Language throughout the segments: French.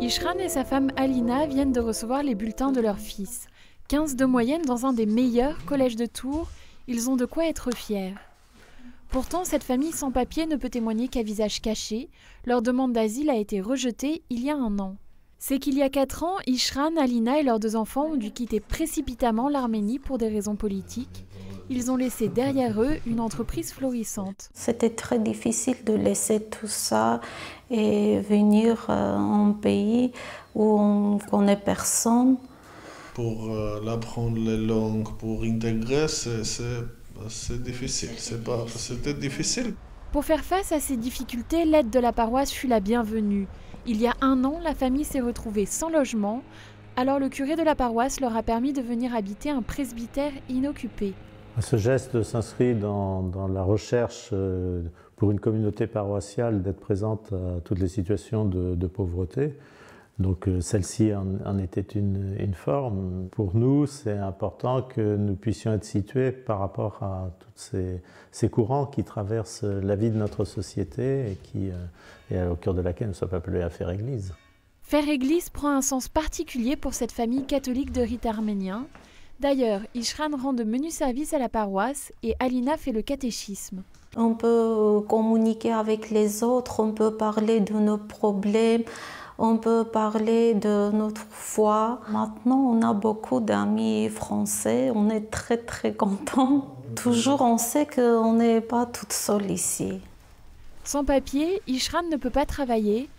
Ishran et sa femme Alina viennent de recevoir les bulletins de leur fils. 15 de moyenne dans un des meilleurs collèges de Tours, ils ont de quoi être fiers. Pourtant, cette famille sans papier ne peut témoigner qu'à visage caché. Leur demande d'asile a été rejetée il y a 1 an. C'est qu'il y a 4 ans, Ishran, Alina et leurs 2 enfants ont dû quitter précipitamment l'Arménie pour des raisons politiques. Ils ont laissé derrière eux une entreprise florissante. C'était très difficile de laisser tout ça et venir en pays où on ne connaît personne. Pour apprendre les langues, pour intégrer, c'est difficile. C'était difficile. Pour faire face à ces difficultés, l'aide de la paroisse fut la bienvenue. Il y a 1 an, la famille s'est retrouvée sans logement. Alors le curé de la paroisse leur a permis de venir habiter un presbytère inoccupé. Ce geste s'inscrit dans la recherche pour une communauté paroissiale d'être présente à toutes les situations de pauvreté. Donc celle-ci en était une forme. Pour nous, c'est important que nous puissions être situés par rapport à tous ces courants qui traversent la vie de notre société et au cœur de laquelle nous sommes appelés à faire Église. Faire Église prend un sens particulier pour cette famille catholique de rite arménien. D'ailleurs, Ishran rend de menus services à la paroisse et Alina fait le catéchisme. On peut communiquer avec les autres, on peut parler de nos problèmes, on peut parler de notre foi. Maintenant, on a beaucoup d'amis français, on est très très contents. Toujours, on sait qu'on n'est pas toute seule ici. Sans papier, Ishran ne peut pas travailler.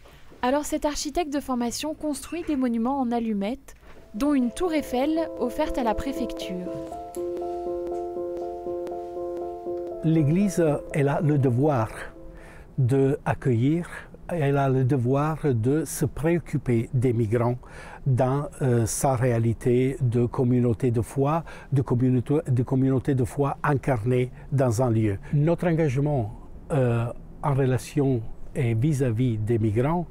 Alors cet architecte de formation construit des monuments en allumettes, dont une tour Eiffel offerte à la préfecture. L'Église, elle a le devoir d'accueillir, elle a le devoir de se préoccuper des migrants dans sa réalité de communauté de foi, de communauté de foi incarnée dans un lieu. Notre engagement en relation et vis-à-vis des migrants,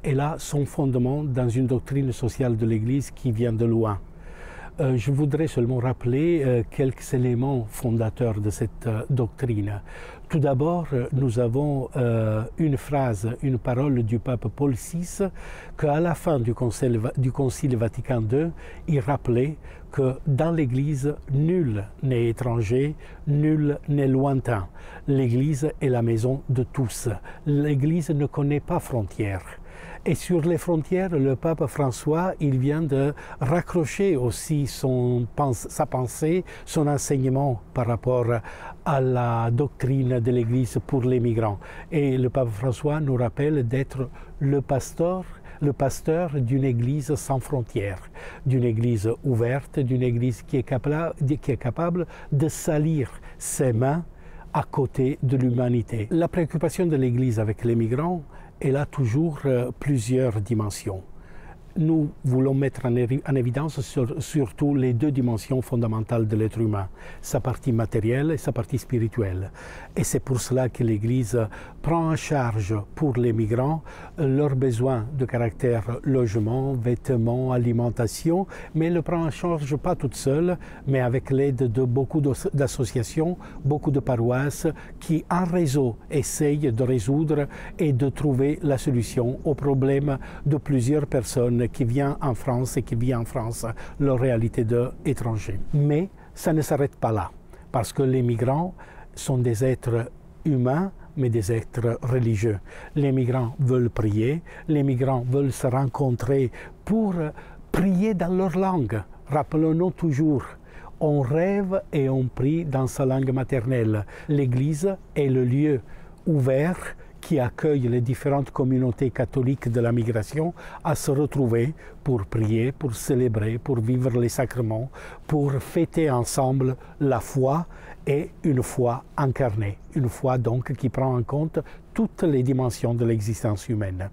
elle a son fondement dans une doctrine sociale de l'Église qui vient de loin. Je voudrais seulement rappeler quelques éléments fondateurs de cette doctrine. Tout d'abord, nous avons une phrase, une parole du pape Paul VI, qu'à la fin du Concile Vatican II, il rappelait que dans l'Église, nul n'est étranger, nul n'est lointain. L'Église est la maison de tous. L'Église ne connaît pas frontières. Et sur les frontières, le pape François, il vient de raccrocher aussi sa pensée, son enseignement par rapport à la doctrine de l'Église pour les migrants. Et le pape François nous rappelle d'être le pasteur d'une Église sans frontières, d'une Église ouverte, d'une Église qui est capable de salir ses mains à côté de l'humanité. La préoccupation de l'Église avec les migrants, elle a toujours plusieurs dimensions. Nous voulons mettre en évidence surtout les 2 dimensions fondamentales de l'être humain, sa partie matérielle et sa partie spirituelle. Et c'est pour cela que l'Église prend en charge pour les migrants leurs besoins de caractère logement, vêtements, alimentation, mais elle ne le prend en charge pas toute seule, mais avec l'aide de beaucoup d'associations, beaucoup de paroisses qui, en réseau, essayent de résoudre et de trouver la solution aux problèmes de plusieurs personnes qui vient en France et qui vit en France leur réalité d'étrangers. Mais ça ne s'arrête pas là, parce que les migrants sont des êtres humains, mais des êtres religieux. Les migrants veulent prier, les migrants veulent se rencontrer pour prier dans leur langue. Rappelons-nous toujours, on rêve et on prie dans sa langue maternelle. L'Église est le lieu ouvert qui accueille les différentes communautés catholiques de la migration à se retrouver pour prier, pour célébrer, pour vivre les sacrements, pour fêter ensemble la foi et une foi incarnée, une foi donc qui prend en compte toutes les dimensions de l'existence humaine.